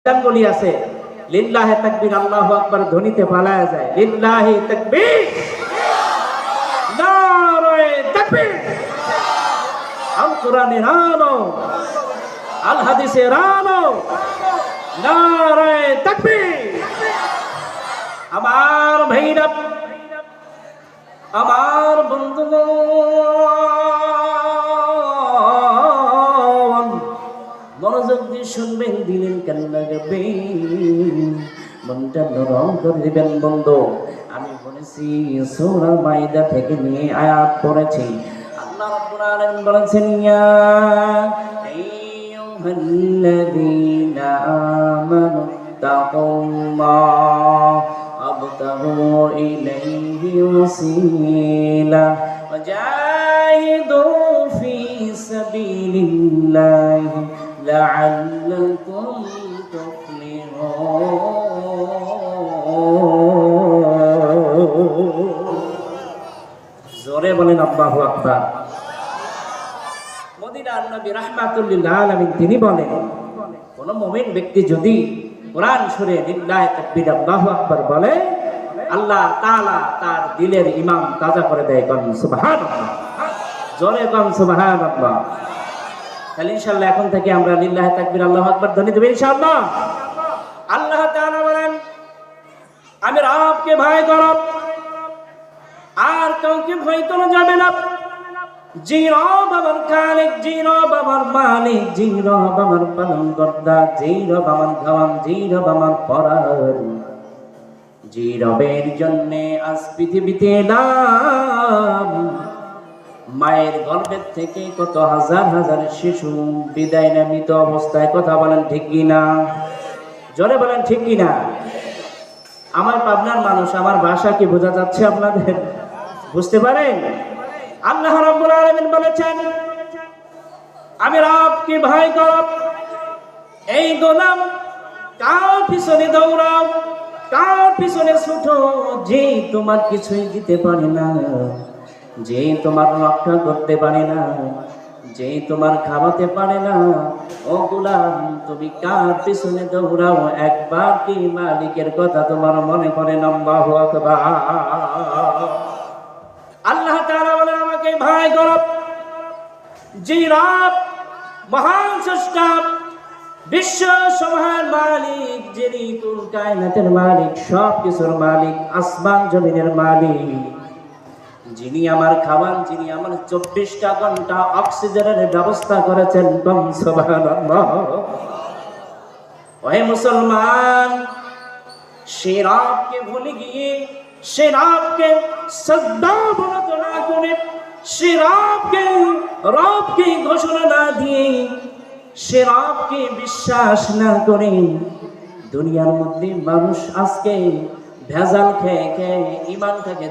গানগুলি আছে, লিল্লাহি তাকবীর, আল্লাহু আকবার ধ্বনিতে পালায়া যায়। লিল্লাহি তাকবীর, নারায়ে তাকবীর। আল কোরআনের আলো, আল হাদিসের আলো, নারায়ে তাকবীর। আমার ভাইরা, আমার বন্ধুগণ, মনোযোগ দিয়ে শুনবেন, দিলেন কেন লাগাবেন, মনটা নরম করে দিবেন বন্ধু। আমি বলেছি সূরা মাইদা থেকে নিয়ে আয়াত পড়েছি। আল্লাহ রাব্বুল আলামিন বলেছেন, ইয়া আইয়ুহাল্লাযীনা আমানু তাকুল্লাহ আবতাগু ইলাইহি ওয়াসিলা ওয়াজাহিদু ফি সাবিলিল্লাহি লাআল্লাকুম তুফলিহুন। জোরে বলেন আল্লাহু আকবার। মদিনার নবী রাহমাতুল লিল আলামিন তিনি বলেন, কোন মুমিন ব্যক্তি যদি কোরআন শুনে লিল্লাহি তাকবীর, আল্লাহু আকবার বলে, আল্লাহ তাআলা তার দিলের ঈমান তাজা করে দেয়। কোন সুবহানাল্লাহ, জোরে কোন সুবহানাল্লাহ। তাহলে ইনশাআল্লাহ এখন থেকে আমরা লিল্লাহি তাকবীর, আল্লাহু আকবার ধ্বনি দেব ইনশাআল্লাহ। আল্লাহ তাআলা বলেন, আমি রবকে ভয় করো, আর কাউকে ভয় করা যাবে না। যে রব আমার খালিক, যে রব আমার মালিক, যে রব আমার পালনকর্তা, যে রব আমার খাওয়ান, যে রব আমার পরাণ, যে রবের জন্যে আজ পৃথিবীতে এলাম। মায়ের গর্ভের থেকে কত হাজার হাজার শিশু বিদায় না মৃত অবস্থায়। কথা বলেন ঠিক কিনা? জোরে বলেন ঠিক কিনা? আমার পাবনার মানুষ, আমার ভাষা কি বোঝা যাচ্ছে আপনাদের? বুঝতে পারেন? আল্লাহ রাব্বুল আলামিন বলেছেন, আমি রবকে ভয় করো। এই গোলাম, কার পিছনে দৌড়াও, কার পিছনে ছুটো, যে তোমার কিছুই দিতে পারে না, যে তোমার রক্ষা করতে পারে না, যে তোমার খাওয়াতে পারে না। ও গোলাম, তুমি কার পিছনে দৌড়াও? একবার কি মালিকের কথা তোমার মনে পড়ে? আল্লাহু আকবার। আল্লাহ তাআলা বলেন, আমাকে ভয় করো। যে রব মহান স্রষ্টা, বিশ্ব সমূহের মালিক, যিনি কুল কায়নাতের মালিক, সব কিছুর মালিক, আসমান জমিনের মালিক, যিনি আমার খাবার, যিনি আমার 24টা ঘন্টা অক্সিজেনের ব্যবস্থা করেছেন। সুবহানাল্লাহ। ওহে মুসলমান, সে রবকে ভুলে গিয়ে, সে রবকে সাজদা অবনত না করে, সে রবকে ঘোষণা না দিয়ে, সে রবকে বিশ্বাস না করে, দুনিয়ার মধ্যে মানুষ আজকে ভেজাল খেয়ে খেয়ে ইমানটাকে